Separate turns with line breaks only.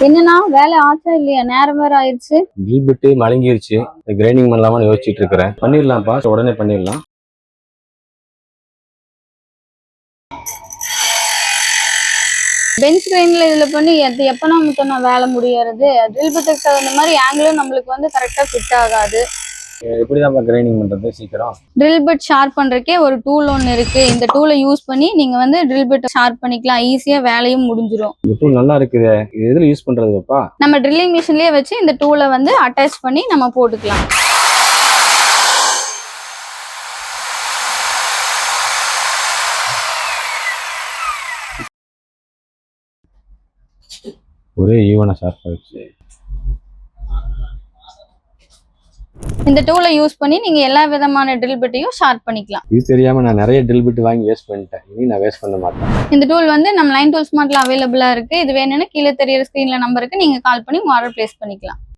என்னன்னா வேலை ஆச்சா இல்லையா? நேரம் வேற ஆயிடுச்சு.
ட்ரில் பிட்டு மழுங்கிருச்சு. கிரைண்டிங் பண்ணலாமான்னு யோசிச்சுட்டு இருக்கிறேன். பண்ணிடலாம்ப்பா, உடனே பண்ணிடலாம்.
பெஞ்ச் கிரைண்ட்ல இதுல பண்ணி எப்பனா மட்டும் நான் வேலை முடியறது. ட்ரில் பிட்டுக்கு தகுந்த மாதிரி ஆங்கிளும் நம்மளுக்கு வந்து கரெக்டா ஃபிட் ஆகாது.
எப்படிதான் கிரைண்டிங் பண்றது சீக்கிரம்?
ட்ரில் பிட் ஷார்ப் பண்றதுக்கே ஒரு டூல் ஒன்று இருக்கு. இந்த டூலை யூஸ் பண்ணி நீங்க வந்து ட்ரில் பிட் ஷார்ப் பண்ணிக்கலாம். ஈஸியா வேலையும் முடிஞ்சிடும்.
இந்த டூல் நல்லா இருக்குது. இது எதுல யூஸ் பண்றதுப்பா?
நம்ம ட்ரில்லிங் மிஷின்லயே வச்சு இந்த டூலை வந்து அட்டாச் பண்ணி நம்ம போட்டுக்கலாம்.
ஒரே ஈவனா ஷார்ப் ஆயிடுச்சு.
இந்த டூலை யூஸ் பண்ணி நீங்க எல்லா விதமான ட்ரில் பிட்டையும் ஷார்ப் பண்ணிக்கலாம்.
இது தெரியாம நான் நிறைய ட்ரில் பிட் வாங்கி வேஸ்ட் பண்ணிட்டேன். இனி நான் வேஸ்ட் பண்ண மாட்டேன்.
இந்த டூல் வந்து நம்ம லைன் டூல் ஸ்மார்ட்ல அவைலபிளா இருக்கு. இது வேணும்னா கீழே தெரியற ஸ்கிரீன்ல நம்பருக்கு நீங்க கால் பண்ணி உங்க ஆர்டர் பிளேஸ் பண்ணிக்கலாம்.